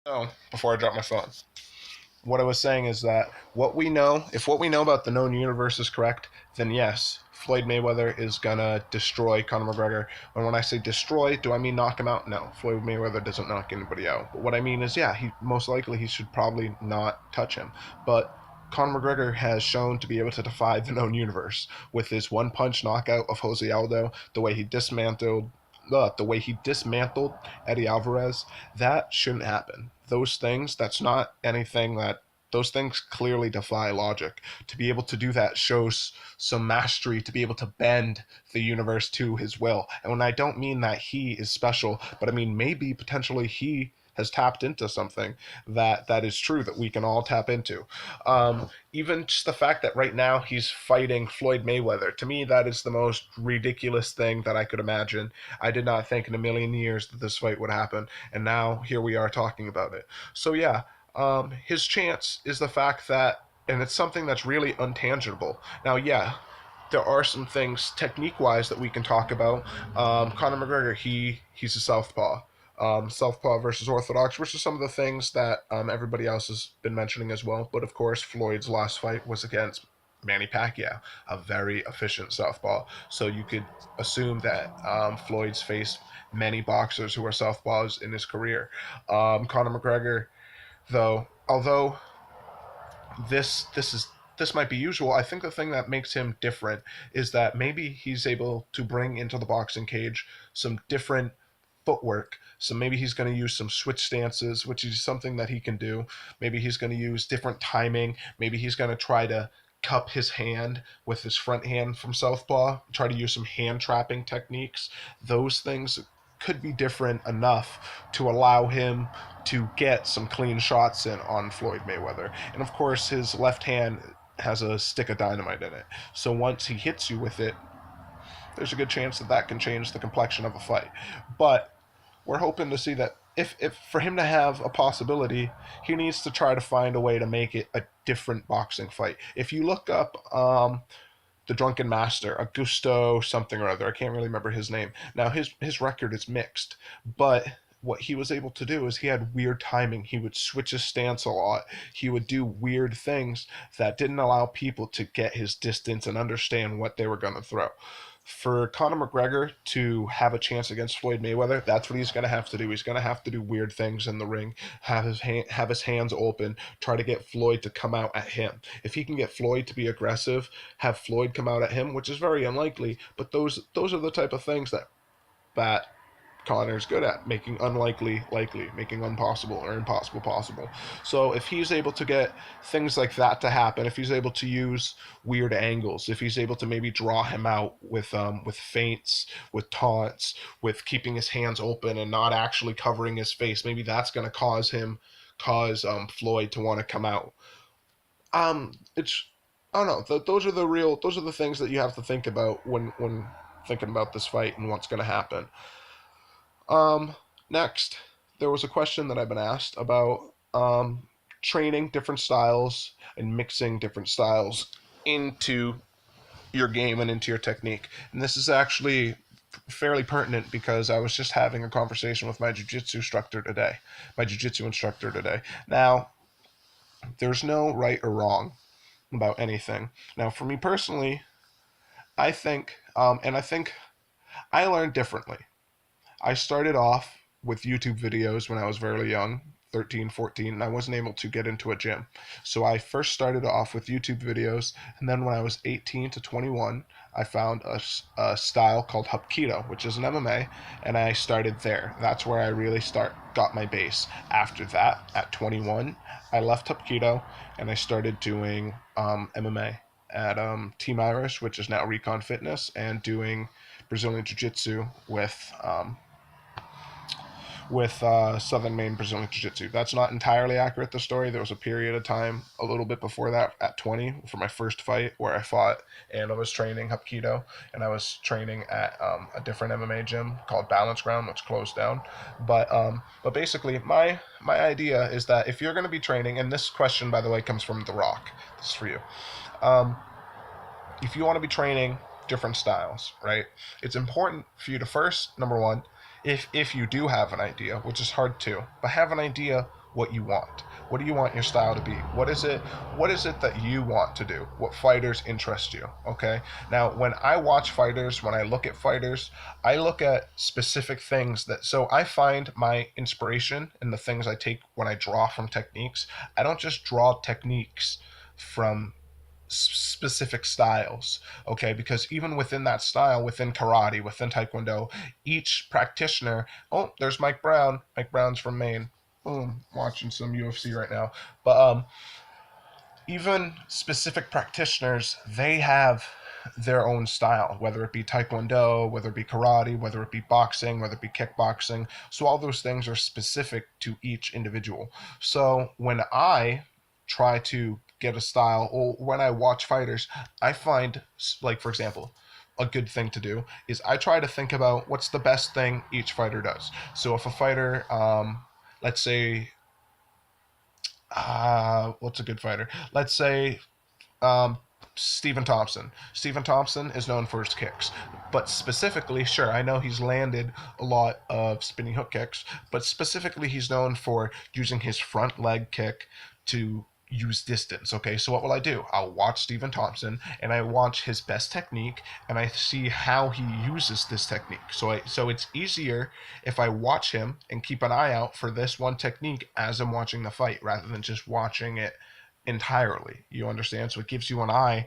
Oh, before I drop my phone. What I was saying is that what we know about the known universe is correct, then yes, Floyd Mayweather is gonna destroy Conor McGregor. And when I say destroy, do I mean knock him out? No, Floyd Mayweather doesn't knock anybody out. But what I mean is, yeah, he most likely he should probably not touch him. But Conor McGregor has shown to be able to defy the known universe with his one punch knockout of Jose Aldo, the way he dismantled Eddie Alvarez. That shouldn't happen. Those things, that's not anything that those things clearly defy logic. To be able to do that shows some mastery to be able to bend the universe to his will. And when I don't mean that he is special, but I mean maybe potentially he has tapped into something that is true that we can all tap into. Even just the fact that right now he's fighting Floyd Mayweather, to me that is the most ridiculous thing that I could imagine. I did not think in a million years that this fight would happen, and now here we are talking about it. So yeah, his chance is the fact that, and it's something that's really untangible. Now, yeah, there are some things technique wise that we can talk about. Conor McGregor, he's a southpaw. Southpaw versus orthodox, which is some of the things that everybody else has been mentioning as well. But of course, Floyd's last fight was against Manny Pacquiao, a very efficient southpaw. So you could assume that Floyd's faced many boxers who are southpaws in his career. Conor McGregor, though, although this might be usual, I think the thing that makes him different is that maybe he's able to bring into the boxing cage some different footwork. So maybe he's going to use some switch stances, which is something that he can do. Maybe he's going to use different timing. Maybe he's going to try to cup his hand with his front hand from southpaw, try to use some hand trapping techniques. Those things could be different enough to allow him to get some clean shots in on Floyd Mayweather. And of course, his left hand has a stick of dynamite in it. So once he hits you with it, there's a good chance that that can change the complexion of a fight. But we're hoping to see that if for him to have a possibility, he needs to try to find a way to make it a different boxing fight. If you look up the Drunken Master, Augusto something or other. I can't really remember his name. Now his record is mixed, but what he was able to do is he had weird timing. He would switch his stance a lot. He would do weird things that didn't allow people to get his distance and understand what they were going to throw. For Conor McGregor to have a chance against Floyd Mayweather, that's what he's going to have to do. He's going to have to do weird things in the ring, have his hands open, try to get Floyd to come out at him. If he can get Floyd to be aggressive, have Floyd come out at him, which is very unlikely, but those are the type of things that Connor's good at, making unlikely likely, making impossible or impossible possible. So if he's able to get things like that to happen, if he's able to use weird angles, if he's able to maybe draw him out with feints, with taunts, with keeping his hands open and not actually covering his face, maybe that's going to cause Floyd to want to come out. It's I don't know. Those are the things that you have to think about when thinking about this fight and what's going to happen. Next, there was a question that I've been asked about training different styles and mixing different styles into your game and into your technique. And this is actually fairly pertinent because I was just having a conversation with my jiu-jitsu instructor today. Now, there's no right or wrong about anything. Now, for me personally, I think I learned differently. I started off with YouTube videos when I was very young, 13, 14, and I wasn't able to get into a gym. So I first started off with YouTube videos, and then when I was 18 to 21, I found a style called Hapkido, which is an MMA, and I started there. That's where I really got my base. After that, at 21, I left Hapkido and I started doing MMA at Team Irish, which is now Recon Fitness, and doing Brazilian Jiu Jitsu with Southern Maine Brazilian Jiu Jitsu. That's not entirely accurate, the story. There was a period of time a little bit before that at 20 for my first fight where I fought and I was training Hapkido and I was training at a different MMA gym called Balance Ground, which closed down. But basically, my idea is that if you're going to be training, and this question, by the way, comes from The Rock. This is for you. Um, if you want to be training different styles, right? It's important for you to first, number one, if you do have an idea, which is hard to, but have an idea what you want. What do you want your style to be? What is it that you want to do? What fighters interest you? Okay? Now, when I watch fighters, when I look at fighters, I look at specific things that so I find my inspiration in the things I take when I draw from techniques. I don't just draw techniques from specific styles, okay, because even within that style, within karate, within taekwondo, each practitioner, oh, there's Mike Brown's from Maine, boom, watching some UFC right now, but even specific practitioners, they have their own style, whether it be taekwondo, whether it be karate, whether it be boxing, whether it be kickboxing. So all those things are specific to each individual. So when I try to get a style, or when I watch fighters, I find, like, for example, a good thing to do is I try to think about what's the best thing each fighter does. So if a fighter, let's say, what's a good fighter? Let's say um, Stephen Thompson. Stephen Thompson is known for his kicks, but specifically, sure, I know he's landed a lot of spinning hook kicks, but specifically, he's known for using his front leg kick to use distance. Okay, so what will I do? I'll watch Stephen Thompson and I watch his best technique and I see how he uses this technique. So it's easier if I watch him and keep an eye out for this one technique as I'm watching the fight rather than just watching it entirely. You understand? So it gives you an eye,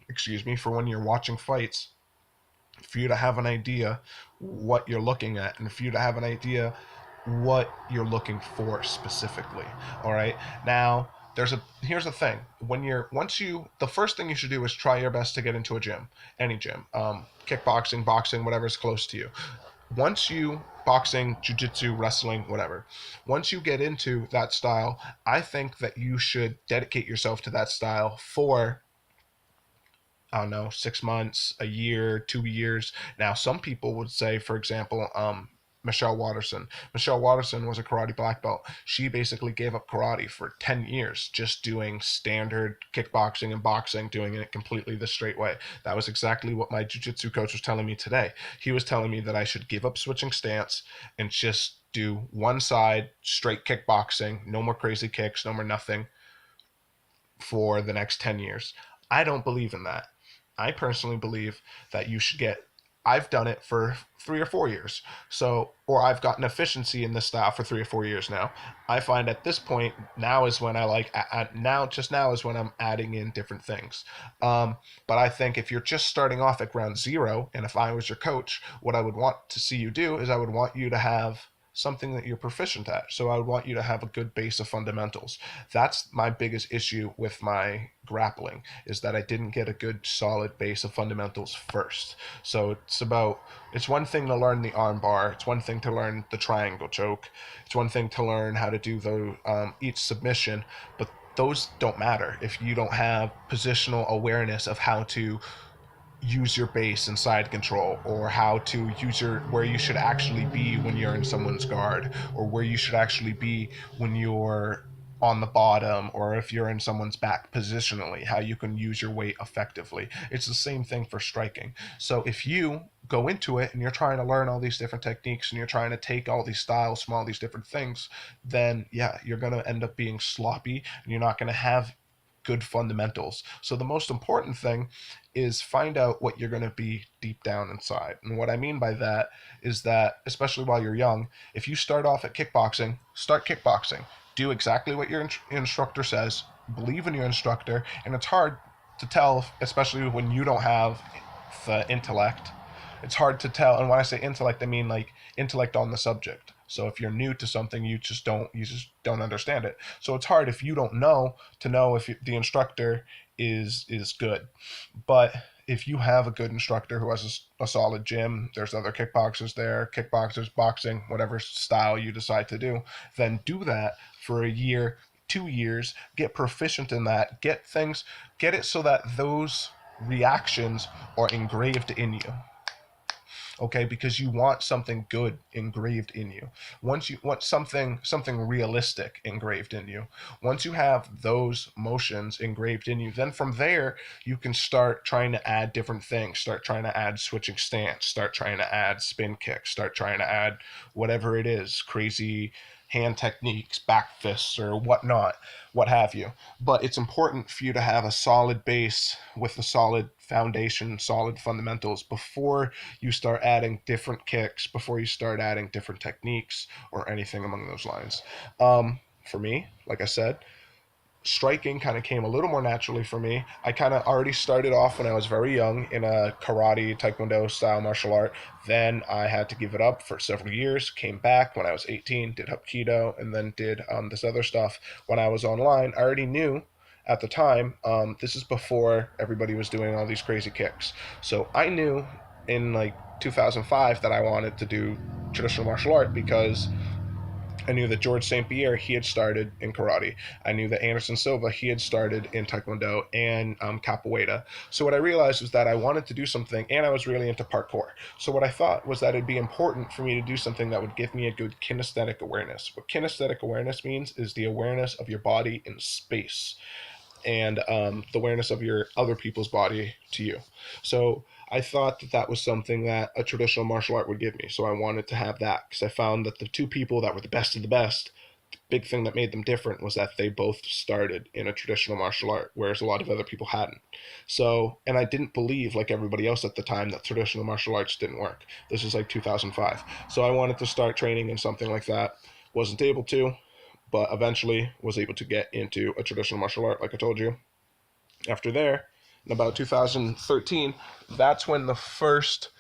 excuse me, for when you're watching fights, for you to have an idea what you're looking at and for you to have an idea what you're looking for specifically. All right. Now, here's the thing. The first thing you should do is try your best to get into a gym, any gym, kickboxing, boxing, whatever's close to you. Once you boxing, jiu-jitsu, wrestling, whatever. Once you get into that style, I think that you should dedicate yourself to that style for, I don't know, 6 months, a year, 2 years. Now, some people would say, for example, Michelle Watterson. Michelle Watterson was a karate black belt. She basically gave up karate for 10 years, just doing standard kickboxing and boxing, doing it completely the straight way. That was exactly what my jiu-jitsu coach was telling me today. He was telling me that I should give up switching stance and just do one side, straight kickboxing, no more crazy kicks, no more nothing, for the next 10 years. I don't believe in that. I personally believe that you should get, I've done it for 3 or 4 years. So, or I've gotten efficiency in this style for 3 or 4 years now. I find at this point, now is when I like, now is when I'm adding in different things. But I think if you're just starting off at ground zero, and if I was your coach, what I would want to see you do is I would want you to have something that you're proficient at. So I would want you to have a good base of fundamentals. That's my biggest issue with my grappling, is that I didn't get a good solid base of fundamentals first. So it's one thing to learn the arm bar. It's one thing to learn the triangle choke. It's one thing to learn how to do each submission, but those don't matter if you don't have positional awareness of how to use your base and side control, or how to use where you should actually be when you're in someone's guard, or where you should actually be when you're on the bottom, or if you're in someone's back positionally, how you can use your weight effectively. It's the same thing for striking. So if you go into it and you're trying to learn all these different techniques and you're trying to take all these styles from all these different things, then yeah, you're going to end up being sloppy and you're not going to have good fundamentals. So the most important thing is find out what you're going to be deep down inside. And what I mean by that is that, especially while you're young, if you start off at kickboxing, start kickboxing. Do exactly what your instructor says, believe in your instructor, and it's hard to tell, especially when you don't have the intellect. It's hard to tell, and when I say intellect, I mean like intellect on the subject. So if you're new to something, you just don't understand it. So it's hard if you don't know to know if the instructor is good. But if you have a good instructor who has a solid gym, there's other kickboxers there, kickboxers, boxing, whatever style you decide to do, then do that for a year, 2 years, get proficient in that, get it so that those reactions are engraved in you. Okay, because you want something good engraved in you. Once you want something realistic engraved in you, once you have those motions engraved in you, then from there you can start trying to add different things, start trying to add switching stance, start trying to add spin kicks, start trying to add whatever it is, crazy hand techniques, back fists, or whatnot, what have you. But it's important for you to have a solid base with a solid foundation, solid fundamentals before you start adding different kicks, before you start adding different techniques or anything among those lines. For me, like I said, striking kind of came a little more naturally for me. I kind of already started off when I was very young in a karate, taekwondo style martial art. Then I had to give it up for several years. Came back when I was 18, did hapkido, and then did this other stuff when I was online. I already knew at the time, this is before everybody was doing all these crazy kicks. So I knew in like 2005 that I wanted to do traditional martial art because I knew that George St. Pierre, he had started in karate. I knew that Anderson Silva, he had started in taekwondo and capoeira. So what I realized was that I wanted to do something, and I was really into parkour. So what I thought was that it'd be important for me to do something that would give me a good kinesthetic awareness. What kinesthetic awareness means is the awareness of your body in space and the awareness of your other people's body to you. So I thought that that was something that a traditional martial art would give me. So I wanted to have that because I found that the two people that were the best of the best, the big thing that made them different was that they both started in a traditional martial art, whereas a lot of other people hadn't. So, and I didn't believe, like everybody else at the time, that traditional martial arts didn't work. This is like 2005. So I wanted to start training in something like that. Wasn't able to, but eventually was able to get into a traditional martial art, like I told you. After there, in about 2013, that's when the first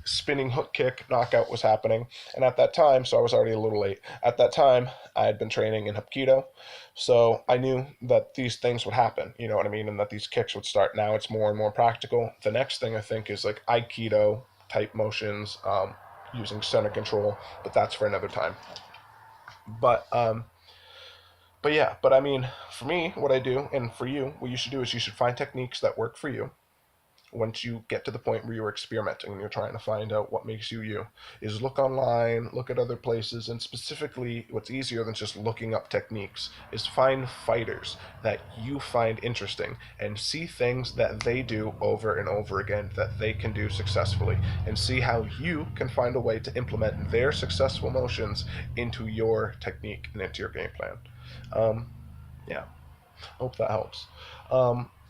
spinning hook kick knockout was happening. And at that time, so I was already a little late. At that time, I had been training in hapkido, so I knew that these things would happen. You know what I mean? And that these kicks would start. Now it's more and more practical. The next thing I think is like aikido type motions, using center control, but that's for another time. But yeah, but I mean, for me, what I do, and for you, what you should do is you should find techniques that work for you. Once you get to the point where you're experimenting and you're trying to find out what makes you you, is look online, look at other places, and specifically, what's easier than just looking up techniques is find fighters that you find interesting and see things that they do over and over again that they can do successfully, and see how you can find a way to implement their successful motions into your technique and into your game plan. Um, yeah, hope that helps.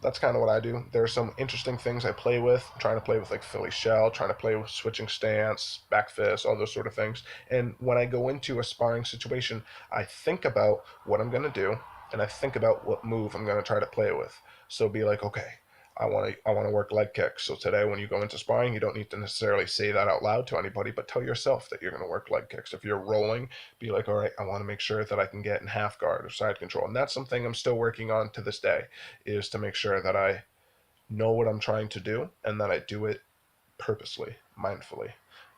That's kind of what I do. There are some interesting things I play with. I'm trying to play with like Philly shell, trying to play with switching stance, back fist, all those sort of things. And when I go into a sparring situation, I think about what I'm gonna do, and I think about what move I'm gonna try to play with. So be like, okay, I want to work leg kicks. So today, when you go into sparring, you don't need to necessarily say that out loud to anybody, but tell yourself that you're going to work leg kicks. If you're rolling, be like, all right, I want to make sure that I can get in half guard or side control, and that's something I'm still working on to this day, is to make sure that I know what I'm trying to do and that I do it purposely, mindfully.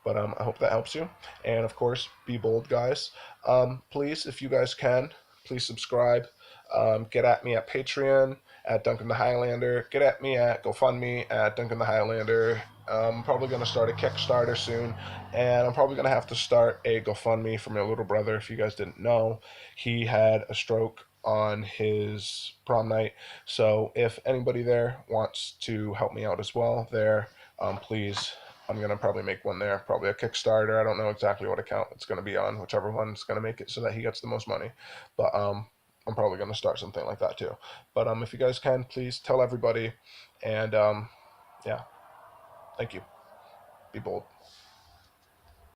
But I hope that helps you. And of course, be bold, guys. Please, if you guys can, please subscribe. Get at me at Patreon at Duncan the Highlander. Get at me at GoFundMe at Duncan the Highlander. I'm probably going to start a Kickstarter soon, and I'm probably going to have to start a GoFundMe for my little brother. If you guys didn't know, he had a stroke on his prom night. So if anybody there wants to help me out as well, there, please, I'm gonna probably make one there, probably a Kickstarter. I don't know exactly what account it's gonna be on, whichever one's gonna make it so that he gets the most money. But I'm probably gonna start something like that too. But if you guys can, please tell everybody, and yeah, thank you. Be bold.